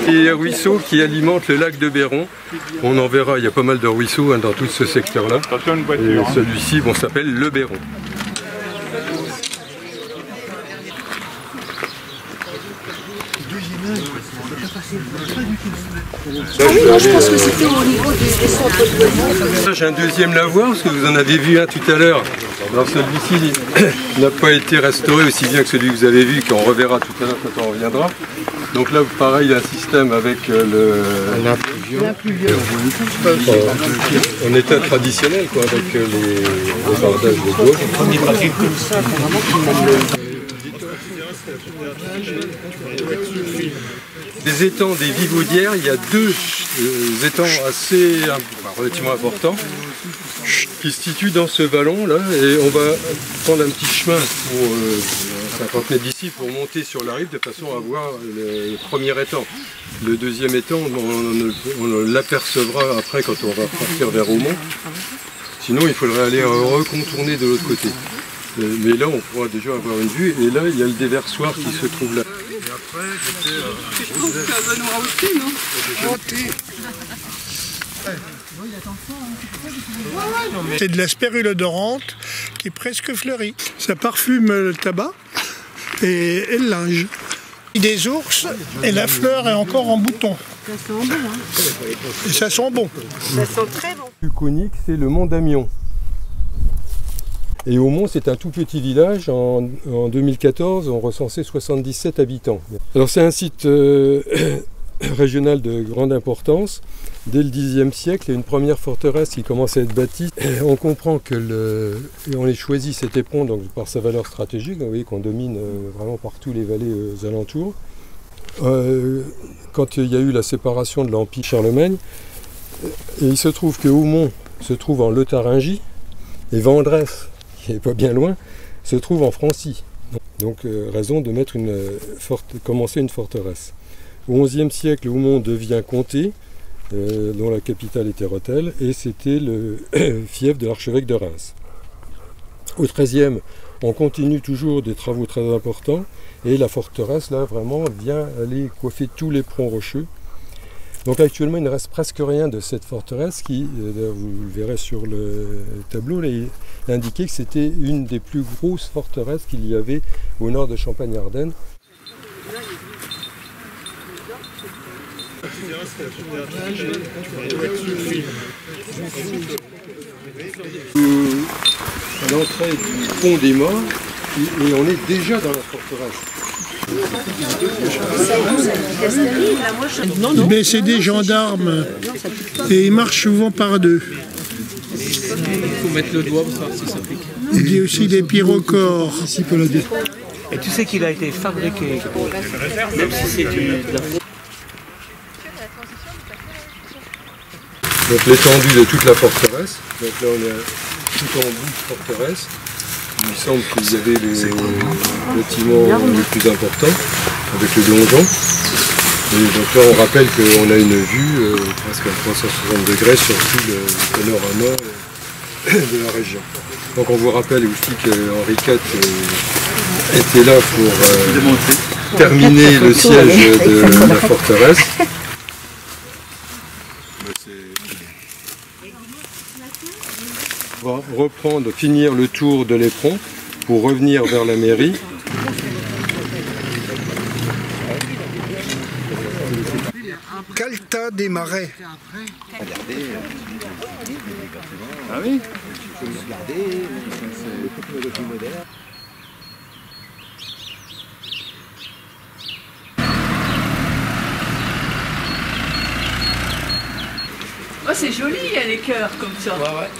Et ruisseau qui alimente le lac de Béron. On en verra, il y a pas mal de ruisseaux dans tout ce secteur-là. Et celui-ci s'appelle le Béron. Moi je pense que c'était au niveau des centres de. J'ai un deuxième lavoir, parce que vous en avez vu un tout à l'heure. Alors celui-ci n'a pas été restauré aussi bien que celui que vous avez vu, qu'on reverra tout à l'heure quand on reviendra. Donc là, pareil, il y a un système avec en état traditionnel, quoi, avec les bardages de bois. Des étangs des Vivaudières, il y a deux étangs relativement importants qui se situent dans ce vallon là, et on va prendre un petit chemin pour 50 mètres d'ici pour monter sur la rive de façon à voir le premier étang. Le deuxième étang, on l'apercevra après quand on va partir vers Aumont. Sinon il faudrait aller recontourner de l'autre côté. Mais là on pourra déjà avoir une vue, et là il y a le déversoir qui se trouve là. Et après, je trouve que ça va nous raouter, non? C'est de la spérule odorante qui est presque fleurie. Ça parfume le tabac et le linge. Des ours et la fleur est encore en bouton. Ça sent bon, hein? Et ça sent bon. Ça sent très bon. Le plus conique, c'est le mont Damion. Et Aumont, c'est un tout petit village. En 2014, on recensait 77 habitants. Alors c'est un site régional de grande importance. Dès le Xe siècle, il y a une première forteresse qui commence à être bâtie. On comprend que on a choisi cet éperon donc, par sa valeur stratégique. Vous voyez qu'on domine vraiment partout les vallées aux alentours. Quand il y a eu la séparation de l'Empire Charlemagne, et il se trouve que Aumont se trouve en Lotharingie et Vendresse, qui n'est pas bien loin, se trouve en Francie. Donc raison de mettre commencer une forteresse. Au XIe siècle, Aumont devient comté, dont la capitale était Rethel, et c'était le fief de l'archevêque de Reims. Au XIIIe, on continue toujours des travaux très importants, et la forteresse, là, vraiment, vient aller coiffer tous les ponts rocheux. Donc actuellement, il ne reste presque rien de cette forteresse qui, vous le verrez sur le tableau, là, il indiquait que c'était une des plus grosses forteresses qu'il y avait au nord de Champagne-Ardenne. À l'entrée du pont des Morts, et on est déjà dans la forteresse. Mais c'est des gendarmes et ils marchent souvent par deux. Il faut mettre le doigt pour savoir si ça pique. Il y a aussi des pyrocores. Et tu sais qu'il a été fabriqué, même si c'est du... Donc l'étendue de toute la forteresse. Donc là on est tout en bout de forteresse. Il me semble qu'il y avait les bâtiments les plus importants avec le donjon. Et donc là on rappelle qu'on a une vue presque à 360 degrés sur tout le panorama de la région. Donc on vous rappelle aussi qu'Henri IV était là pour terminer le siège de la forteresse. On va reprendre, finir le tour de l'éperon pour revenir vers la mairie. Calta des Marais. Ah oui. Oh, c'est joli, il y a les cœurs comme ça. Ouais, ouais.